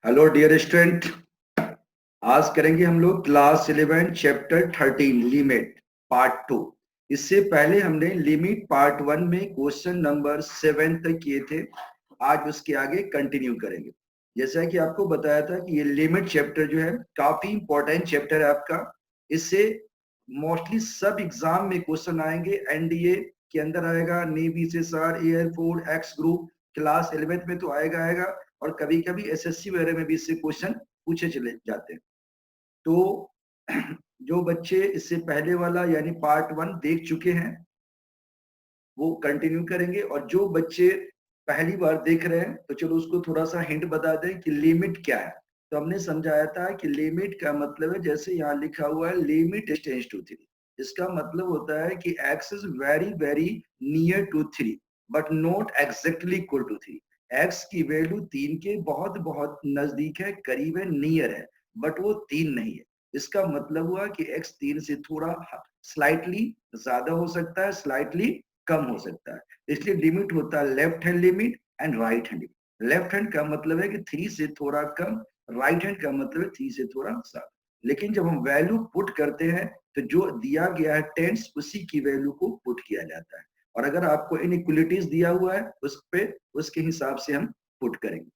Hello dear student. आज करेंगे हम लोग क्लास 11 चैप्टर 13 लिमिट पार्ट 2। इससे पहले हमने लिमिट पार्ट 1 में क्वेश्चन नंबर 7 तक किए थे। आज उसके आगे कंटिन्यू करेंगे। जैसा कि आपको बताया था कि ये लिमिट चैप्टर जो है काफी इंपॉर्टेंट चैप्टर है आपका। इससे मोस्टली सब एग्जाम में क्वेश्चन आएंगे। एनडीए के अंदर आएगा, नेवी से sir, air force, x group, class 11 में तो आएगा और कभी कभी एसएससी वगैरह में भी इससे क्वेश्चन पूछे चले जाते हैं। तो जो बच्चे इससे पहले वाला यानी पार्ट 1 देख चुके हैं वो कंटिन्यू करेंगे, और जो बच्चे पहली बार देख रहे हैं तो चलो उसको थोड़ा सा हिंट बता दें कि लिमिट क्या है। तो हमने समझाया था कि लिमिट का मतलब है, जैसे यहाँ लिखा हुआ है लिमिट टेंड्स टू 3। इसका मतलब होता है कि x is very very near to 3 but not exactly equal to 3। x की वैल्यू 3 के बहुत बहुत नजदीक है, करीब है, नियर है, बट वो 3 नहीं है। इसका मतलब हुआ कि x 3 से थोड़ा स्लाइटली ज्यादा हो सकता है, स्लाइटली कम हो सकता है। इसलिए लिमिट होता है left hand limit and right hand limit. Left hand का मतलब है कि 3 से थोड़ा कम, राइट हैंड का मतलब है 3 से थोड़ा ज्यादा। लेकिन जब हम वैल्यू पुट करते हैं तो जो दिया गया है टेंस उसी की वैल्यू को पुट किया जाता है, और अगर आपको इनइक्वलिटीज दिया हुआ है उस पे उसके हिसाब से हम पुट करेंगे।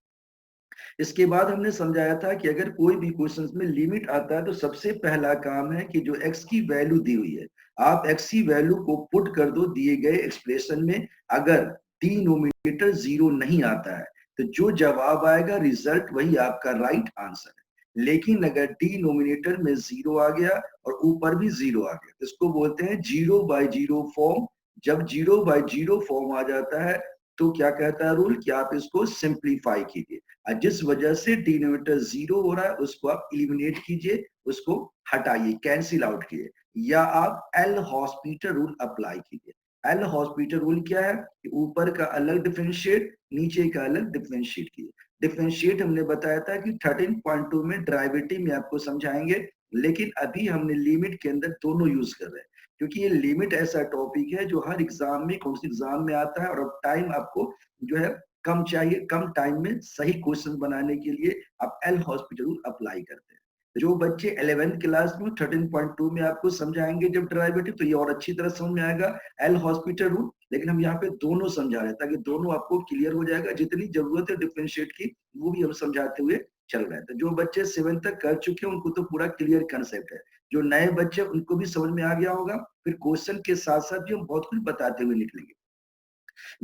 इसके बाद हमने समझाया था कि अगर कोई भी क्वेश्चन में लिमिट आता है तो सबसे पहला काम है कि जो x की वैल्यू दी हुई है आप x की वैल्यू को पुट कर दो दिए गए एक्सप्रेशन में। अगर डिनोमिनेटर 0 नहीं आता है तो जो जवाब आएगा रिजल्ट वही आपका राइट आंसर है। लेकिन अगर डिनोमिनेटर में 0 आ गया और ऊपर भी 0 आ गया तो इसको बोलते हैं 0/0 फॉर्म। जब 0/0 फॉर्म आ जाता है तो क्या कहता है रूल कि आप इसको सिंप्लीफाई कीजिए, और जिस वजह से डिनोमिनेटर 0 हो रहा है उसको आप इलिमिनेट कीजिए, उसको हटाइए, कैंसिल आउट कीजिए, या आप एल हॉस्पिटल रूल अप्लाई कीजिए। एल हॉस्पिटल रूल क्या है कि ऊपर का अलग डिफरेंशिएट, नीचे का अलग डिफरेंशिएट कीजिए। डिफरेंशिएट हमने बताया था कि 13.2 में डेरिवेटिव में आपको समझाएंगे, लेकिन अभी हमने लिमिट के अंदर दोनों यूज कर रहे हैं, क्योंकि ये लिमिट ऐसा टॉपिक है जो हर एग्जाम में, कौन सी एग्जाम में आता है, और अब टाइम आपको जो है कम चाहिए, कम टाइम में सही क्वेश्चन बनाने के लिए आप एल हॉस्पिटल रूल अप्लाई करते हैं। जो बच्चे 11th क्लास में 13.2 में आपको समझाएंगे जब डेरिवेटिव, तो ये और अच्छी तरह समझ में आएगा एल हॉस्पिटल रूल। लेकिन हम यहाँ पे दोनों समझा रहे हैं ताकि दोनों आपको क्लियर हो जाएगा। जितनी जरूरत है डिफरेंशिएट की वो भी हम समझाते हुए चल रहे हैं। तो जो बच्चे 7 तक कर चुके हैं उनको तो पूरा क्लियर कंसेप्ट है। जो नए बच्चे उनको भी समझ में आ गया होगा। फिर क्वेश्चन के साथ साथ भी हम बहुत कुछ बताते हुए निकलेंगे।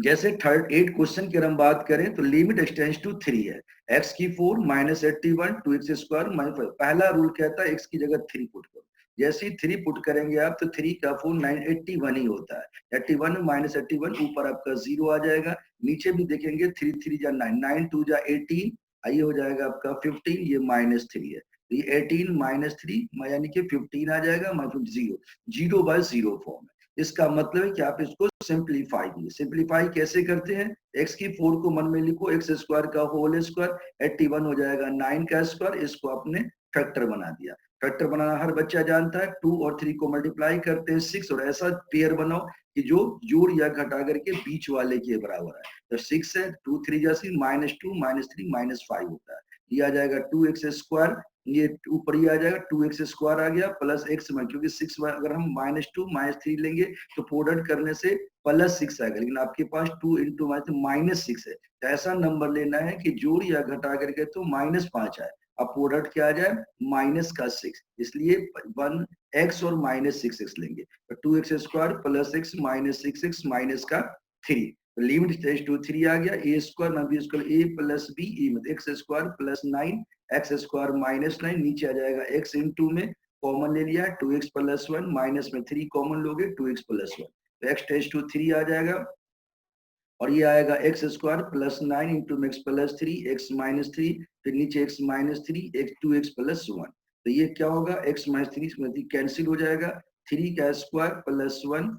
जैसे थर्ड 8 क्वेश्चन की हम बात करें तो लिमिट एक्सटेंड्स टू 3 है। x की 4 -81 2x स्क्वायर -5। पहला रूल कहता है x की जगह 3 पुट करो। जैसे ही 3 पुट करेंगे आप तो 3 का 4 981 ही होता है। 81 -81 ऊपर आपका 0 आ जाएगा। नीचे भी देखेंगे 3 3 जा 9 9 2 जा 18, ये हो जाएगा आपका 15, ये -3 है तो ये 18 -3 यानी कि 15 आ जाएगा, मतलब 0/0 फॉर्म है। इसका मतलब है कि आप इसको सिंप्लीफाई कीजिए। सिंप्लीफाई कैसे करते हैं? x की 4 को मन में लिखो, एक्स स्क्वायर का होल स्क्वायर, 81 हो जाएगा 9 का स्क्वायर, इसको आपने फैक्टर बना दिया। फैक्टर बनाना हर बच्चा जानता है। 2 और 3 को मल्टीप्लाई करते हैं 6, और ऐसा पेयर बनाओ कि जो जोड़ या घटा करके बीच वाले के बराबर है। तो 6 है, 2 3 जैसे -2 -3 -5 होता है। ये आ जाएगा 2x स्क्वायर, ये ऊपर ही आ जाएगा 2x स्क्वायर आ गया प्लस x में, क्योंकि 6 अगर हम -2 -3 लेंगे तो प्रोडक्ट करने से +6 आएगा, लेकिन आपके पास 2 इंटू -6 है। तो ऐसा नंबर लेना है कि जोड़ या घटा करके तो -5 आए, अब प्रोडक्ट क्या आ जाए -6, इसलिए 1x और -6x लेंगे। तो 2x square plus x -6x minus का 3, लिमिट टेंड्स टू 3 आ गया। ए स्क्वायर ना बी स्क्वायर, ए प्लस बी, ए मतलब x square plus 9 x square -9, नीचे आ जाएगा x इंटू में कॉमन ले लिया 2x प्लस 1, माइनस में 3 कॉमन लोगे 2x प्लस 1, तो x टेंड्स टू 3 आ जाएगा, और ये आएगा x square plus 9 into x plus 3 x -3, फिर नीचे x -3 x 2x प्लस 1, तो ये क्या होगा x -3 कैंसिल हो जाएगा। 3 का स्क्वायर प्लस 1,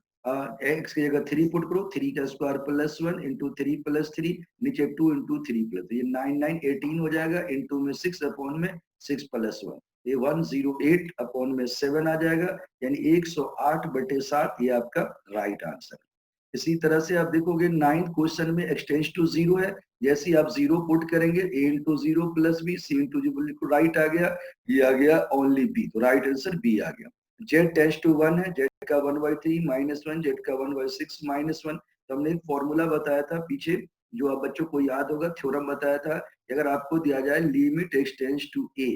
एक्स की जगह 3 पुट करो, 3 का स्क्वायर प्लस 1 इंटू 3 प्लस 3, नीचे 2 इंटू 3 प्लस, तो ये 9 9 18 हो जाएगा, इंटू में 6 अपॉन में 6 प्लस 1, ये 108 अपॉन में 7 आ जाएगा, यानी 108/7 ये आपका राइट आंसर। इसी तरह से आप देखोगे 9th क्वेश्चन में एक्सटेंड्स टू 0 है। जैसे ही आप जीरो पुट करेंगे a into zero plus b, c into zero, right आ गया, ये आ गया ओनली बी, तो राइट आंसर बी आ गया। जेड टेंड्स टू 1 है, जेड का 1/3 -1, जेड का 1/6 -1। तो हमने एक फॉर्मूला बताया था पीछे, जो आप बच्चों को याद होगा, थ्योरम बताया था, अगर आपको दिया जाए limit x tends to a,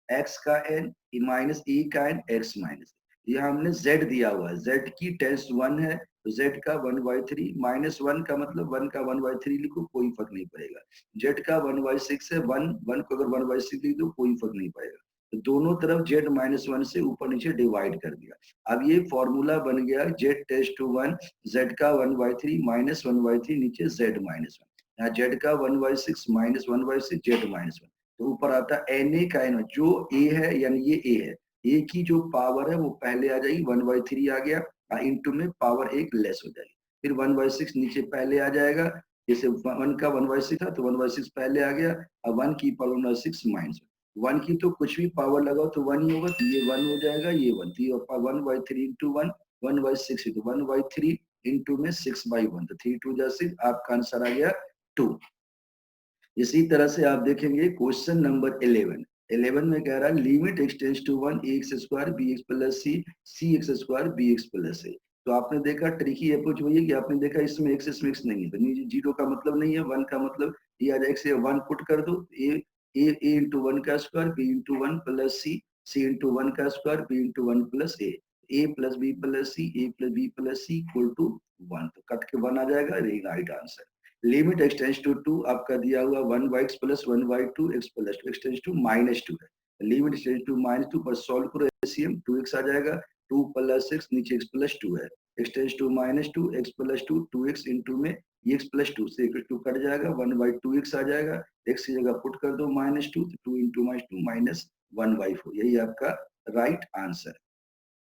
x का एन माइनस ए का एन, एक्स माइनस, यहाँ हमने z दिया हुआ है, z की टेंस 1 है, तो z का 1/3 -1 का मतलब 1 का 1/3 लिखो, कोई फर्क नहीं पड़ेगा। z का 1/6 है, 1 को अगर 1/6 लिख दो कोई फर्क नहीं पड़ेगा। तो दोनों तरफ z -1 से ऊपर नीचे डिवाइड कर दिया। अब ये फॉर्मूला बन गया z टेंस टू 1, z का 1/3 -1/3 नीचे z -1, यहाँ z का 1/6 -1/6 z -1, तो ऊपर आता है na का n, जो a है यानी ये a है, ए की जो पावर है वो पहले आ जाएगी, 1/3 आ गया, इंटू में पावर एक लेस हो जाएगी, फिर 1/6 नीचे पहले आ जाएगा, जैसे 1 का 1/6 था तो 1/6 पहले आ गया, अब 1 की पावर 1/6 माइनस 1 की तो कुछ भी पावर लगाओ तो 1 ही होगा, तो ये 1 हो जाएगा, ये 1, तो ये 1/3 इंटू 1, 1/6 इंटू 1/3 इंटू में 6/1, तो 3 2 6, आपका आंसर आ गया 2। इसी तरह से आप देखेंगे क्वेश्चन नंबर 11 में कह रहा है limit x tends to 1 x square b x plus c, c x square b x plus a. तो आपने देखा ट्रिकी अप्रोच वही है कि आपने देखा इसमें एक्स इसमें एक्स नहीं है, तो नीचे जीरो का मतलब नहीं है, 1 का मतलब ये आ जाए, एक्स 1 पुट कर दो, ए इंटू 1 का square b into 1 plus c into 1 का square b into 1 plus a plus b plus c, a plus b plus c equal to 1, तो कट के 1 आ जाएगा, यही right answer. Limit x tends to 2 आपका दिया हुआ 1/x plus 1/2 x plus 2, x tends to -2 है, लिमिट टेंड्स टू -2 पर सॉल्व करो, एलसीएम 2x आ जाएगा, 2 प्लस 6 नीचे x प्लस 2 है, x tends to -2 x plus 2 2x into में ये x प्लस 2 से x 2 कट जाएगा, 1/2x आ जाएगा, x की जगह पुट कर दो -2, तो 2 इंटू -2 -1/4, यही आपका राइट आंसर।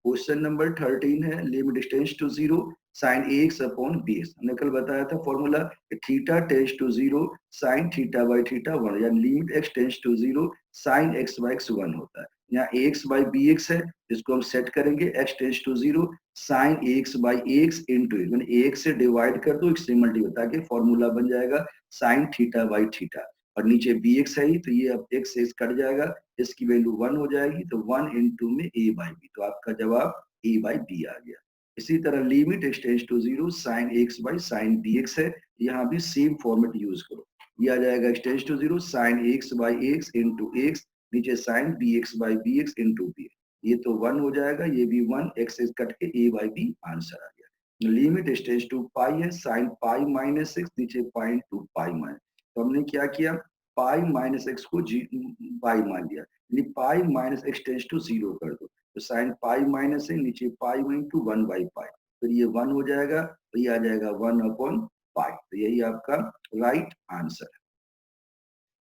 क्वेश्चन नंबर 13 है limit tends to 0 sin ax upon bx, हमने कल बताया था formula, theta tends to 0 sin theta by theta 1, यानी limit x tends to 0 sin x by x 1 होता है। यहाँ ax बाय bx है, इसको हम सेट करेंगे, x tends to 0 sin ax by x into यानी ax से डिवाइड कर दो, x से मल्टीप्लाई, ताकि फॉर्मूला बन जाएगा sin थीटा बाय थीटा, और नीचे bx है ही, तो ये अब x से x कट जाएगा, इसकी वैल्यू 1 हो जाएगी, तो 1 इंटू में a बाई बी, तो आपका जवाब a बाई बी आ गया। इसी तरह limit x tends to 0 sin x by sin bx है, यहाँ भी सेम फॉर्मेट यूज करो, ये आ जाएगा x tends to 0 sin x by x into x, नीचे sin bx by bx into b, ये तो 1 हो जाएगा, ये भी 1, x से कट के a बाई b आंसर आ गया। लिमिट एक्स टेंड्स टू पाई है, sin पाई माइनस 6 नीचे पाई इंटू पाई माइनस, तो हमने क्या किया, पाई माइनस एक्स को पाई मान लिया, यानी pi minus x tends to 0 कर दो, तो साइन पाई माइनस है, नीचे पाई इंटू 1 बाई पाई, फिर ये 1 हो जाएगा, तो ये आ जाएगा 1 अपॉन पाई, तो यही आपका राइट आंसर है।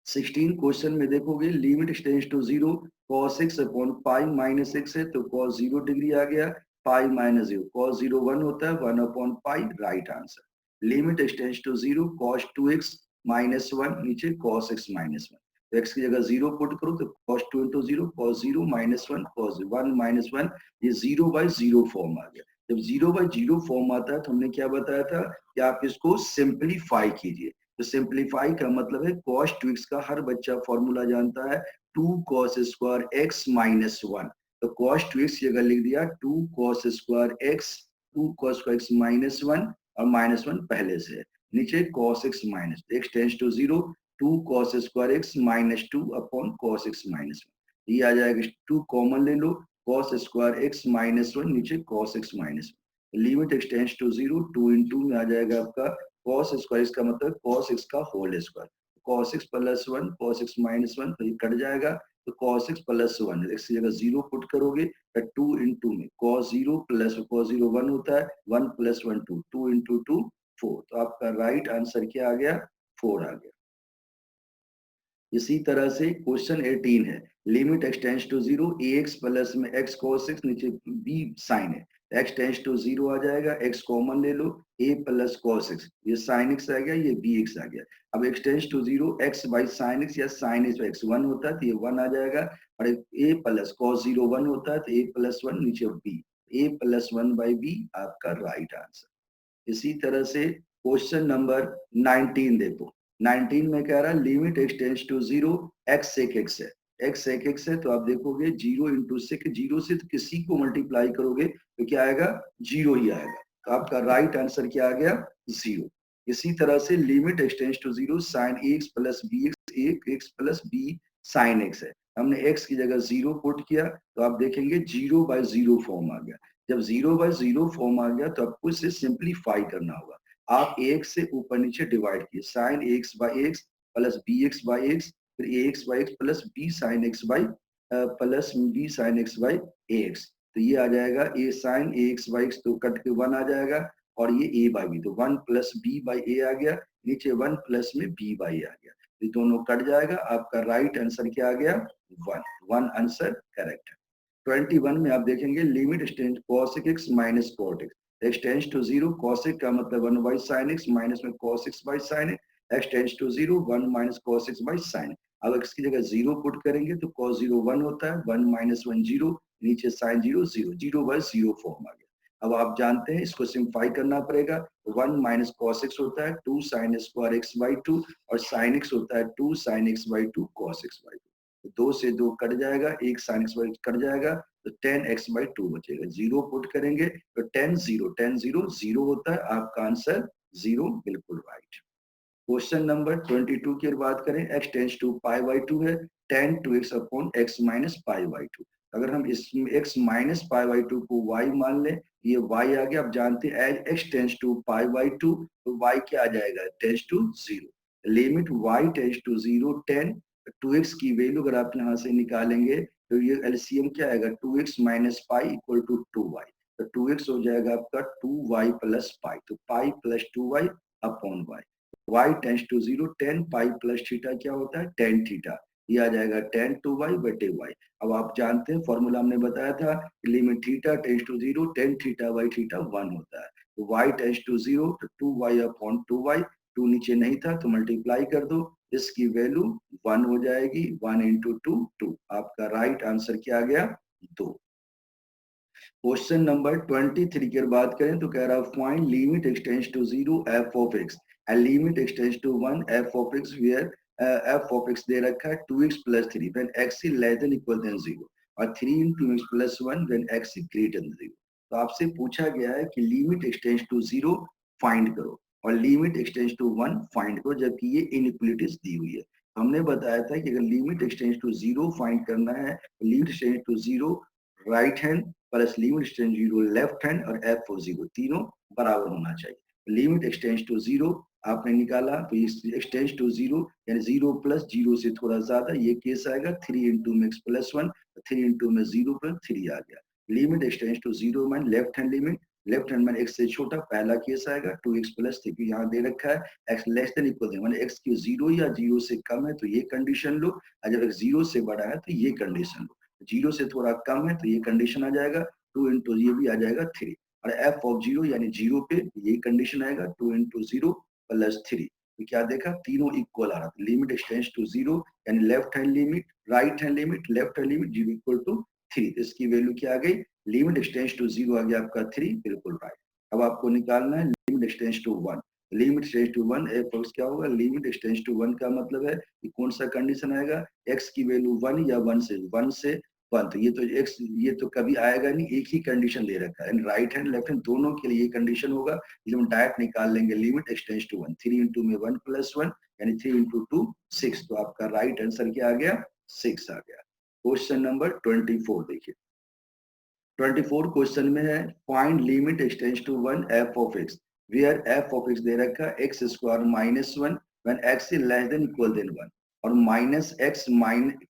16 क्वेश्चन में देखोगे limit tends to 0 cos x upon pi minus x है, तो cos 0 डिग्री आ गया, पाई माइनस 0, cos 0 1 होता है, 1 upon pi, right answer. Limit tends to 0 cos 2x minus 1, नीचे cos x माइनस 1, तो x की जगह 0 पुट करो, तो cos 2 into 0 cos 0 minus 1 cos 1 minus 1, ये 0/0 फॉर्म आ गया। जब 0/0 फॉर्म आता है तो हमने क्या बताया था कि आप इसको सिंप्लीफाई कीजिए, तो सिंप्लीफाई का मतलब है cos 2x का हर बच्चा फॉर्मूला जानता है, 2 cos स्क्वायर x माइनस 1, तो cos 2x की जगह लिख दिया 2 cos square x, 2 cos x minus 1, और माइनस 1 पहले से है, नीचे cos x minus, x tends to 0 2 cos square x minus 2 upon cos x minus 1, ये आ जाएगा, 2 कॉमन ले लो, cos स्क्वायर x माइनस 1, नीचे cos x minus 1, limit x tends to 0 2 into में आ जाएगा आपका cos स्क्वायर, इसका मतलब cos x का whole square, cos x plus 1 cos x minus 1, तो ये कट जाएगा, तो cos x प्लस 1, x की जगह 0 पुट करोगे, तो 2 इंटू में cos 0 प्लस cos 0 1 होता है, 1 प्लस 1 2, 2 इंटू 2 4, तो आपका राइट आंसर क्या आ गया, 4 आ गया। इसी तरह से क्वेश्चन 18 है limit x tends to 0 ax plus में x cos x, नीचे b sin है, x टेंड्स टू 0 आ जाएगा, x कॉमन ले लो, a प्लस cos x, ये sin x आ गया, ये bx आ गया, अब x tends to 0 x by sin x या sin x x 1 होता है, तो ये 1 आ जाएगा, और a प्लस cos 0 1 होता है, तो a प्लस 1 नीचे b, a plus 1 by b आपका राइट आंसर। इसी तरह से क्वेश्चन नंबर 19 देखो, 19 में कह रहा है limit x tends to 0 x sec x है, एक्स सेक एक्स है तो आप देखोगे 0 इंटू सेक, 0 से तो किसी को मल्टीप्लाई करोगे तो क्या आएगा, 0 ही आएगा। तो आपका राइट आंसर क्या आ गया, 0। इसी तरह से limit x tends to 0 sine x plus b x, एक x plus b sine x है, हमने एक्स की जगह 0 पुट किया तो आप देखेंगे 0/0 फॉर्म आ गया। जब 0/0 फॉर्म आ गया तो आपको इसे सिंप्लीफाई करना होगा। आप एक से ऊपर नीचे डिवाइड किए, sine x by x plus b x by x, फिर a x by x plus b sine x by plus b sine x by a x. तो ये आ जाएगा a sine a x by x, तो cut के 1 आ जाएगा, और ये ए बाई बी, तो 1 प्लस बी बाई ए आ गया, नीचे 1 प्लस में बी बाई आ गया, ये दोनों कट जाएगा। आपका राइट आंसर क्या आ गया, 1। 1 आंसर करेक्ट है। 21 में आप देखेंगे लिमिट एक्सटेंड cos x माइनस cot x, x tends to 0, cos x का मतलब 1 बाई sin x, माइनस में cos x by sin x, x tends to 0, 1 minus cos x by sin x। अब x की जगह 0 पुट करेंगे तो cos 0 1 होता है, 1 माइनस 1 0, नीचे sin 0 0, 0/0 फॉर्म आ गया। अब आप जानते हैं इसको सिंप्लीफाई करना पड़ेगा, 1 माइनस cos x होता है 2 sin स्क्वायर x बाई 2, और sin x होता है 2 sin x by 2 cos x by 2। 2 से 2 कट जाएगा, एक sin x बाई कट जाएगा, तो 10x बाई 2 बचेगा। 0 पुट करेंगे तो 10 0, 10 0 0 होता है, आपका आंसर 0 बिल्कुल राइट। क्वेश्चन नंबर 22 की बात करें, x tends to pi by 2 है, tan 2x upon x minus pi by 2। अगर हम इसमें x माइनस पाई बाई 2 को y मान लें, ये y आ गया। अब जानते हैं as x tends to pi by 2 तो y क्या आ जाएगा, tends to 0। Limit y tends to 0 10, 2x की वैल्यू अगर आप यहाँ से निकालेंगे तो ये एलसीएम क्या आएगा, 2x minus pi equal to 2y, तो 2x हो जाएगा आपका 2y प्लस पाई, तो pi plus 2y upon y। y tends to 0 10 pi plus theta क्या होता है, tan थीटा, ये आ जाएगा tan 2y बटे y। अब आप जानते हैं फॉर्मूला हमने बताया था, limit theta tends to 0 tan theta by theta 1 होता है, तो y टेंस टू 0 तो 2y अपॉन 2y, 2 नीचे नहीं था तो मल्टीप्लाई कर दो, इसकी वैल्यू 1 हो जाएगी, 1 इंटू 2 2। आपका राइट आंसर क्या आ गया, 2। क्वेश्चन नंबर 23 की बात करें तो कह रहा find limit x tends to 0 f of x and limit x tends to 1 f of x where f of x दे रखा है 2x plus 3 when x is less than equal than 0 और 3 into x plus 1 when x is greater than 0। तो आपसे पूछा गया है कि लिमिट एक्सटेंस टू 0 फाइंड करो और लिमिट एक्सटेंस टू 1 फाइंड करो, जबकि ये इनइक्वालिटीज दी हुई है। हमने बताया था कि अगर लिमिट एक्सटेंस टू 0 फाइंड करना है, limit x tends to 0 right hand plus limit x tends 0 left hand और f फॉर 0 तीनों बराबर होना चाहिए। लिमिट एक्सटेंस टू 0 आपने निकाला तो एक्सटेंस टू 0 यानी 0 प्लस 0 से थोड़ा ज्यादा, ये केस आएगा 3 इंटू में x प्लस 1, 3 इंटू में 0 प्लस 3 आ गया। लिमिट एक्सटेंस टू 0 मान left hand limit, left hand में x से छोटा पहला केस आएगा 2x प्लस 3, यहाँ दे रखा है x less than equal than, माने x की 0 या 0 से कम है तो ये कंडीशन लो, और जब x 0 से बड़ा है तो ये कंडीशन लो। 0 से थोड़ा कम है तो ये कंडीशन आ जाएगा 2 इंटू ये भी आ जाएगा 3, और f ऑफ 0 यानी 0 पे ये कंडीशन आएगा 2 इंटू 0 प्लस 3। तो क्या देखा, तीनों इक्वल आ रहा था। लिमिट एक्सटेंस टू 0 यानी left hand limit, right hand limit, left hand limit 0 equal to 3, तो इसकी वैल्यू क्या आ गई, लिमिट एक्सटेंस टू 0 आ गया आपका 3, बिल्कुल राइट। अब आपको निकालना है limit x tends to 1, limit x tends to 1 f of क्या होगा, लिमिट एक्सटेंस टू 1 का मतलब है कि कौन सा कंडीशन आएगा, x की वैल्यू 1 या 1 से 1, तो ये तो x ये तो कभी आएगा नहीं, एक ही कंडीशन दे रखा है, राइट हैंड लेफ्ट हैंड दोनों के लिए कंडीशन होगा, इसलिए हम डायरेक्ट निकाल लेंगे लिमिट एक्सटेंस टू 1, 3 इंटू में 1 प्लस 1 यानी 3 इंटू 2 6, तो आपका राइट आंसर क्या आ गया, 6 आ गया। क्वेश्चन नंबर 24 देखिए, 24 क्वेश्चन में है find limit x tends to 1 f of x where f of x दे रखा है x square minus 1 when x is less than equal than 1, और माइनस x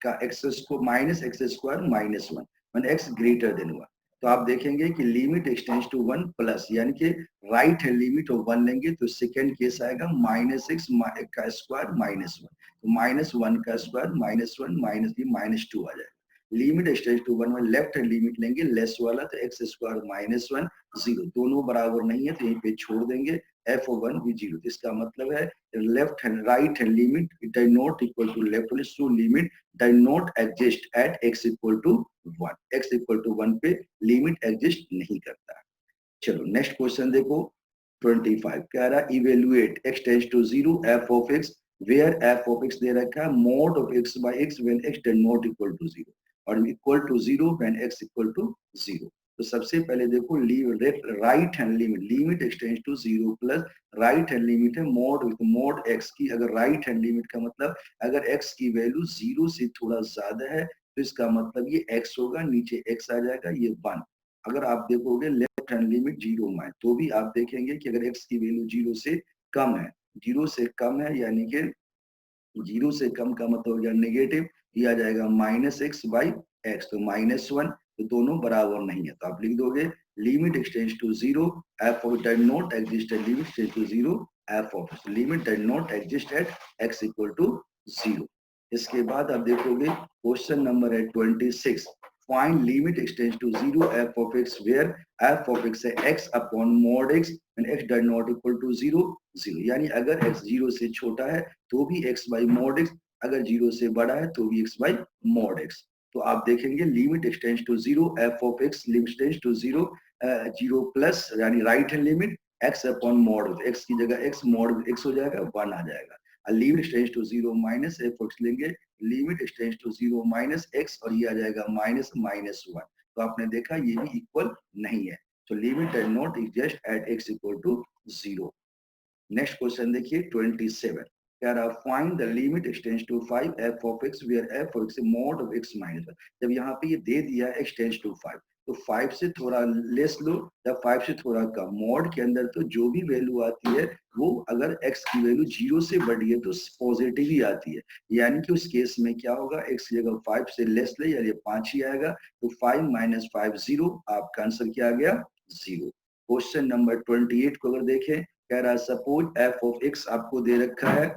का x square minus x square minus 1 when x greater than 1। तो आप देखेंगे कि limit x tends to 1 plus यानी कि राइट हैंड लिमिट ऑफ 1 लेंगे तो सेकंड केस आएगा माइनस x का स्क्वायर माइनस 1, तो माइनस 1 का स्क्वायर माइनस 1 माइनस ये माइनस 2 आ जाएगा। लिमिट एक्सटेंस टू 1 में लेफ्ट हैंड लिमिट लेंगे लेस वाला, तो एक्स स्क्वायर माइनस 1 0, दोनों बराबर नहीं है तो यहीं पे छोड़ देंगे, f ऑफ 1 भी 0, तो इसका मतलब है left hand right hand limit die not equal to left वाले, so limit die not exist at x equal to 1, x equal to 1 पे लिमिट एग्जिस्ट नहीं करता। चलो नेक्स्ट क्वेश्चन देखो, 25 कह रहा evaluate x tends to 0 f of x where f of x दे रखा है mod of x by x when x does not equal to zero और equal to zero when x equal to zero. तो सबसे पहले देखो right hand limit, limit x tends to zero plus right hand limit है mod with mod x की। अगर right hand limit का मतलब अगर एक्स की वैल्यू जीरो से थोड़ा ज्यादा है तो इसका मतलब ये एक्स होगा, नीचे एक्स आ जाएगा, ये वन। अगर आप देखोगे लेफ्ट हैंड लिमिट जीरो में तो भी आप देखेंगे कि अगर एक्स की वैल्यू जीरो से कम है, जीरो से कम है यानी कि जीरो से कम का मतलब हो गया नेगेटिव, ये आ जाएगा माइनस एक्स बाई एक्स, तो माइनस वन, तो दोनों बराबर नहीं है तो आप लिख दोगे limit x tends to zero f of does not exist at limit x tends to zero f of limit does not exist at x equal to zero. इसके बाद आप देखोगे क्वेश्चन नंबर है 26, find limit x tends to zero f of x where f of x है x upon mod x and x does not equal to zero zero, यानी अगर x zero से छोटा है तो भी एक्स बाई मॉड एक्स, अगर जीरो से बड़ा है तो भी एक्स बाई मॉड एक्स। तो आप देखेंगे limit x tends to zero f of x limit x tends to zero zero plus यानी right hand limit x upon mod x की जगह एक्स मॉड एक्स हो जाएगा, वन आ जाएगा। Limit x tends to zero minus f x लेंगे, limit x tends to zero minus x और ये आ जाएगा माइनस माइनस वन। तो आपने देखा ये भी इक्वल नहीं है, तो limit does not exist at x equal to zero. Next question देखिए 27, कह रहा find the limit x tends to 5 f of x where f of x mod of x minus one. जब यहाँ पे ये दे दिया एक्सटेंड्स टू 5 तो 5 से थोड़ा लेस लो या 5 से थोड़ा कम, मॉड के अंदर तो जो भी वैल्यू आती है वो अगर x की वैल्यू जीरो से बड़ी है तो पॉजिटिव ही आती है, यानी कि उस केस में क्या होगा x की जगह 5 से लेस ले यानी 5 ही आएगा, तो 5 माइनस 5 जीरो, आपका आंसर क्या आ गया जीरो। क्वेश्चन नंबर 28 को अगर देखें, कह रहा है सपोज एफ ऑफ एक्स आपको दे रखा है,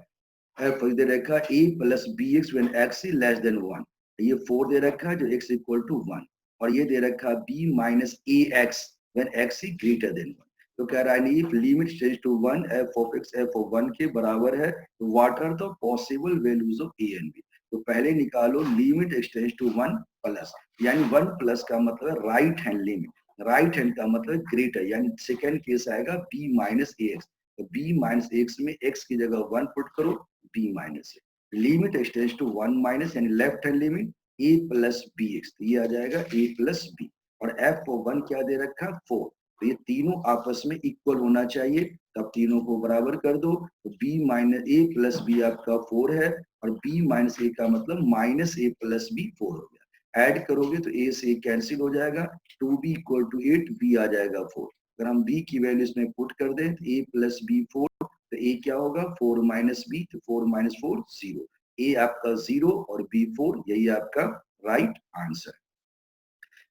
एफ दे रखा है a plus b x when x is less than one, ये 4 दे रखा है जो एक्स इक्वल टू वन, और ये दे रखा है b minus a x when x is greater than one. तो कह रहा है if limit tends to one f of x f of one के बराबर है तो what are the possible values of a and b. तो पहले निकालो limit x tends to one plus, यानी वन प्लस का मतलब right hand limit, right hand का मतलब ग्रेटर, यानी सेकेंड केस आएगा बी माइनस ए एक्स, तो बी माइनस एक्स में एक्स की जगह वन पुट करो, b minus limit x tends to one minus यानी left hand limit a plus b x, तो ये आ जाएगा ए प्लस बी, और एफ ओ वन क्या दे रखा फोर, तो ये तीनों आपस में इक्वल होना चाहिए, तब तीनों को बराबर कर दो, तो बी माइनस ए प्लस बी आपका फोर है और बी माइनस ए का मतलब माइनस ए प्लस बी फोर हो गया, ऐड करोगे तो ए से कैंसिल हो जाएगा, two b equal to eight, b आ जाएगा फोर। अगर हम बी की वैल्यू इसमें पुट कर दें तो ए प्लस बी फोर, तो ए क्या होगा फोर माइनस बी, तो फोर माइनस फोर जीरो, ए आपका जीरो और बी फोर, यही आपका राइट आंसर।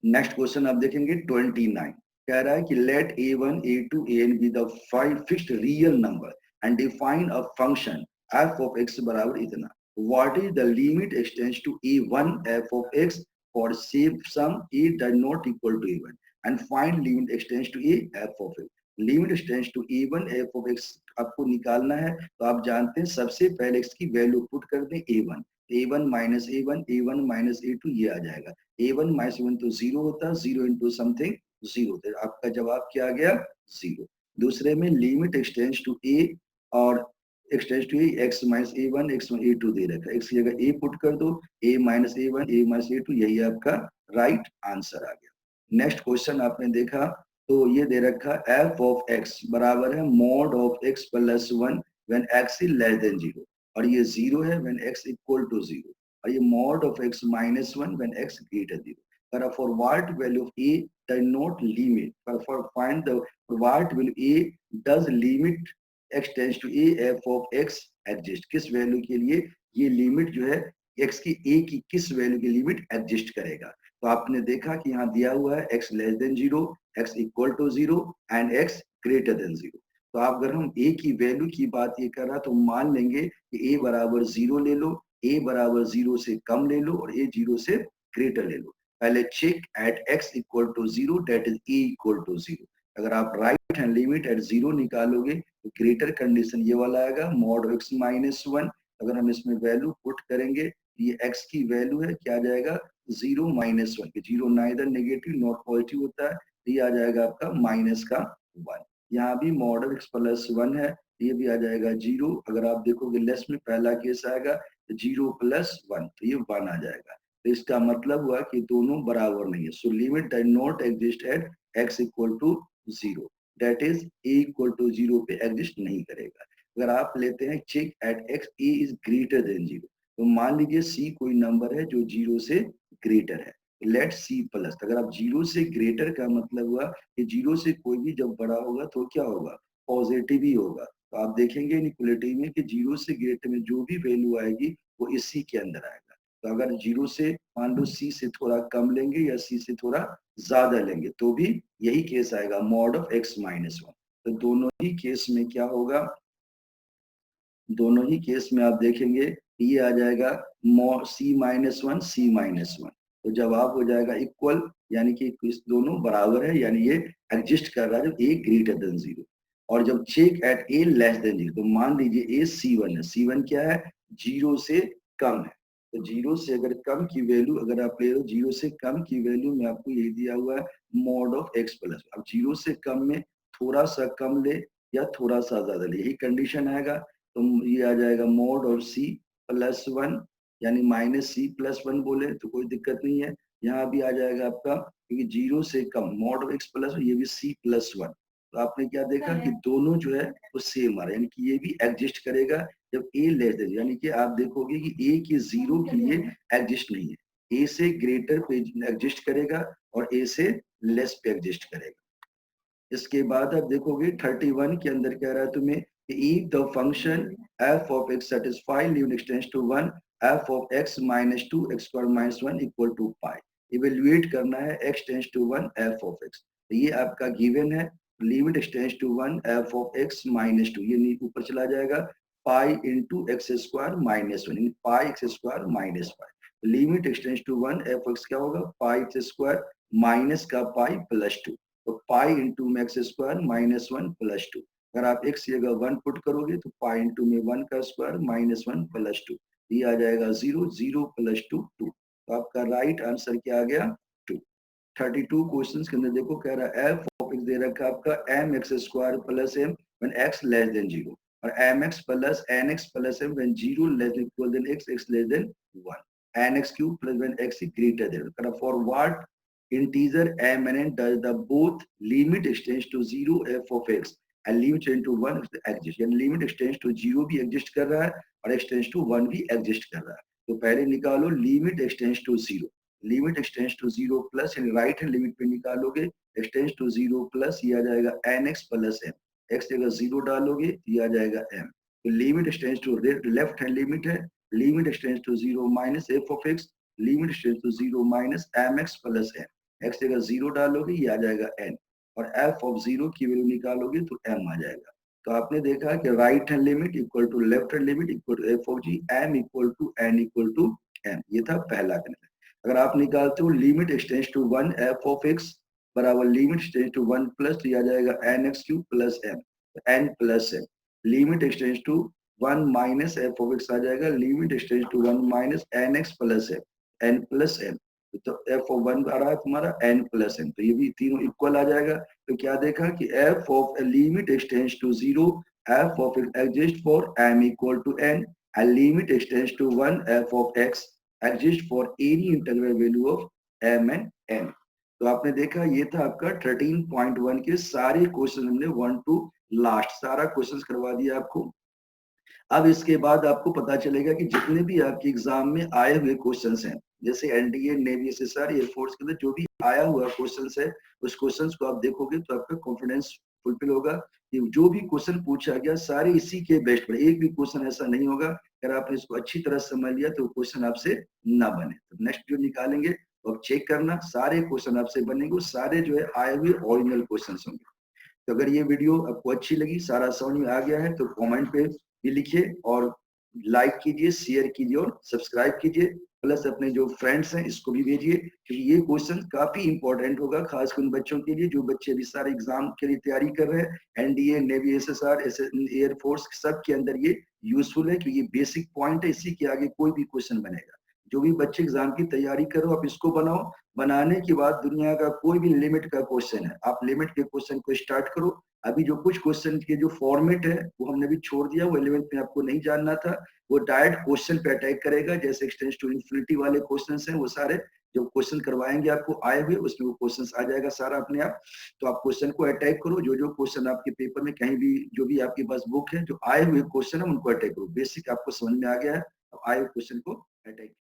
नेक्स्ट क्वेश्चन आप देखेंगे 29, कह रहा है कि let a one a two a n be the fixed real number and define a function f of x बराबर इतना, what is the limit x tends to a one f of x for same some a does not equal to a one and find limit x tends to a f of x. Limit x tends to a one f of x आपको निकालना है, तो आप जानते हैं सबसे पहले x की वैल्यू पुट कर दें a one, a one minus a one, a one minus a two, ये आ जाएगा, ए वन माइनस वन तो जीरो होता है, जीरो इंटू समथिंग जीरो, तो आपका जवाब क्या आ गया जीरो। दूसरे में लिमिट एक्सटेंड्स टू ए और x tends to x minus a one x a two दे रखा है, एक्स की जगह ए पुट कर दो, a minus a one a minus a two, यही आपका राइट आंसर आ गया। नेक्स्ट क्वेश्चन आपने देखा तो ये दे रखा एफ ऑफ एक्स बराबर है mod of x plus one when x is less than zero, और ये जीरो है when x equal to zero, और ये mod of x minus 1 when x greater than 0. But for what value of a does not limit, but for find the what value a does limit x tends to a f of x exist, किस value के लिए ये limit जो है x की a की किस value की लिमिट एग्जिस्ट करेगा। तो आपने देखा कि यहाँ दिया हुआ है x less than zero, x equal to zero and x greater than zero. तो आप अगर हम a की वैल्यू की बात ये कर रहा तो मान लेंगे कि a बराबर जीरो ले लो, ए बराबर जीरो से कम ले लो और ए जीरो से ग्रेटर ले लो। पहले check at x equal to zero that is a equal to zero, अगर आप right hand limit at zero निकालोगे तो ग्रेटर कंडीशन ये वाला आएगा मॉड एक्स माइनस वन, अगर हम इसमें वैल्यू पुट करेंगे ये एक्स की वैल्यू है क्या आ जाएगा zero minus one, zero neither negative not positive होता है, ये आ जाएगा आपका माइनस का वन। यहाँ भी मॉड एक्स प्लस वन है, ये भी आ जाएगा 0। अगर आप देखोगे लेस में पहला केस आएगा तो 0 + 1, तो ये 1 आ जाएगा। तो इसका मतलब हुआ कि दोनों बराबर नहीं है। So limit does not exist at x = 0, that is a = 0 पे एग्जिस्ट नहीं करेगा। अगर आप लेते हैं check at x a is greater than 0, तो मान लीजिए c कोई नंबर है जो 0 से ग्रेटर है, लेट c प्लस। अगर आप 0 से ग्रेटर का मतलब हुआ कि 0 से कोई भी जब बड़ा होगा तो क्या होगा, पॉजिटिव ही होगा। तो आप देखेंगे इनइक्वालिटी में कि 0 से ग्रेटर में जो भी वैल्यू आएगी वो इसी के अंदर आएगा। तो अगर 0 से मान लो c से थोड़ा कम लेंगे या c से थोड़ा ज्यादा लेंगे तो भी यही केस आएगा, मॉड ऑफ x - 1। तो दोनों ही केस में क्या होगा, दोनों ही केस में आप देखेंगे ये आ जाएगा c - 1 c - 1। तो जवाब हो जाएगा इक्वल, यानी कि इस दोनों बराबर है, यानी ये एग्जिस्ट कर रहा है जब a ग्रेटर देन 0। और जब check at a less than 0, तो मान लीजिए a c1 है, c1 क्या है, 0 से कम है। तो 0 से अगर कम की वैल्यू अगर आप ले रहे हो, 0 से कम की वैल्यू में आपको यही दिया हुआ है मॉड ऑफ x प्लस। अब 0 से कम में थोड़ा सा कम ले या थोड़ा सा ज्यादा ले, यही कंडीशन आएगा। तो ये आ जाएगा मॉड और c + 1, यानी -c+1 बोले तो कोई दिक्कत नहीं है। यहाँ भी आ जाएगा आपका, क्योंकि 0 से कम मॉड ऑफ x प्लस, ये भी c+1। तो आपने क्या देखा कि दोनों जो है वो सेम आ रहा है, यानी कि ये भी एग्जिस्ट करेगा जब a लेस देन, यानी कि आप देखोगे कि a के 0 के लिए एग्जिस्ट नहीं है, a से ग्रेटर पे एग्जिस्ट करेगा और a से लेस पे एग्जिस्ट करेगा। इसके बाद आप देखोगे 31 के अंदर कह रहा है तुम्हें if the function f of x satisfy limit extends to 1 f of x - 2 x square - 1 equal to pi। Evaluate करना है x tends to 1 f of x। तो ये आपका गिवन है, limit x tends to 1 f of x - 2, ये ऊपर चला जाएगा pi into x square -1, pi x square -5। Limit x tends to 1 f x क्या होगा, पाई x स्क्वायर माइनस का पाई +2। तो पाई इंटू में x स्क्वायर -1 +2। अगर आप x की जगह 1 पुट करोगे तो पाई इंटू में 1 का स्क्वायर -1 +2, ये आ जाएगा 0, 0 + 2 2। तो आपका राइट आंसर क्या आ गया, 2। 32 क्वेश्चंस के अंदर देखो कह रहा है f ऑफ x दे रखा है आपका mx square plus m when x less than 0 और mx plus nx plus m when 0 less than equal than x less than 1, nx cube plus when x greater than. For what integer m and n does the both limit extends to 0 f of x and limit extends to 1 exist, यानी limit x tends to 0 भी exist कर रहा है और x tends to 1 भी exist कर रहा है। तो पहले निकालो limit x tends to 0, limit x tends to 0 plus, यानी राइट हैंड लिमिट पे निकालोगे एक्सटेंड्स टू 0 प्लस, ये आ जाएगा nx प्लस m, x जगह 0 डालोगे ये आ जाएगा m। तो limit x tends to left hand limit है, limit x tends to 0 minus f of x, limit x tends to 0 minus mx plus m, x जगह 0 डालोगे ये आ जाएगा n, और f ऑफ 0 की वैल्यू निकालोगे तो m आ जाएगा। तो आपने देखा कि right hand limit equal to left hand limit equal to f of g, m equal to n equal to m, ये था पहला कनेक्शन। अगर आप निकालते हो limit x tends to 1 f of x बराबर लिमिट एक्सटेंड्स टू 1 प्लस, तो ये आ जाएगा nx cube plus m, n plus m। Limit x tends to 1 minus f of x आ जाएगा limit x tends to 1 minus nx plus m, n plus m। तो f of 1 आ रहा है तुम्हारा n प्लस m, तो ये भी तीनों इक्वल आ जाएगा। तो क्या देखा कि f of limit x tends to 0 f of x exist for m equal to n and limit extends to 1 f of x exist for any integral value of m and n। तो आपने देखा ये था आपका 13.1 के सारे क्वेश्चन, हमने 1 to last सारा क्वेश्चंस करवा दिया आपको। अब इसके बाद आपको पता चलेगा कि जितने भी आपके एग्जाम में आए हुए क्वेश्चंस हैं, जैसे एनडीए, नेवी, एसएसआर, एयरफोर्स के अंदर जो भी आया हुआ क्वेश्चंस है, उस क्वेश्चंस को आप देखोगे तो आपका कॉन्फिडेंस फुलफिल होगा कि जो भी क्वेश्चन पूछा गया सारे इसी के बेस्ट पर, एक भी क्वेश्चन ऐसा नहीं होगा अगर आपने इसको अच्छी तरह समझ लिया तो क्वेश्चन आपसे ना बने। तो नेक्स्ट जो निकालेंगे तो आप चेक करना सारे क्वेश्चन आपसे बनेंगे, सारे जो है आए हुए ओरिजिनल क्वेश्चन होंगे। तो अगर ये वीडियो आपको अच्छी लगी, सारा समझ में आ गया है, तो कमेंट पे भी लिखिए और लाइक कीजिए, शेयर कीजिए और सब्सक्राइब कीजिए, प्लस अपने जो फ्रेंड्स हैं इसको भी भेजिए, क्योंकि ये क्वेश्चन काफी इंपॉर्टेंट होगा खासकर उन बच्चों के लिए जो बच्चे अभी सारे एग्जाम के लिए तैयारी कर रहे हैं। एनडीए, नेवी, एसएसआर, एयरफोर्स सब के अंदर ये यूजफुल है, क्योंकि ये बेसिक पॉइंट है, इसी के आगे कोई भी क्वेश्चन बनेगा। जो भी बच्चे एग्जाम की तैयारी करो आप इसको बनाओ, बनाने के बाद दुनिया का कोई भी लिमिट का क्वेश्चन है आप लिमिट के क्वेश्चन को स्टार्ट करो, अभी जो कुछ क्वेश्चन के जो फॉर्मेट है वो हमने अभी छोड़ दिया, वो 11th में आपको नहीं जानना था। वो डायरेक्ट क्वेश्चन पे अटैक करेगा, जैसे एक्सटेंस टू इन्फिनिटी वाले क्वेश्चंस हैं वो सारे जो क्वेश्चन करवाएंगे आपको आए हुए, उसमें वो क्वेश्चंस आ जाएगा सारा अपने आप। तो आप क्वेश्चन को अटैक करो, जो जो क्वेश्चन आपके पेपर में कहीं भी जो भी आपके पास बुक है जो आए हुए क्वेश्चन है उनको अटैक करो। बेसिक आपको समझ में आ गया है, अब आए हुए क्वेश्चन को अटैक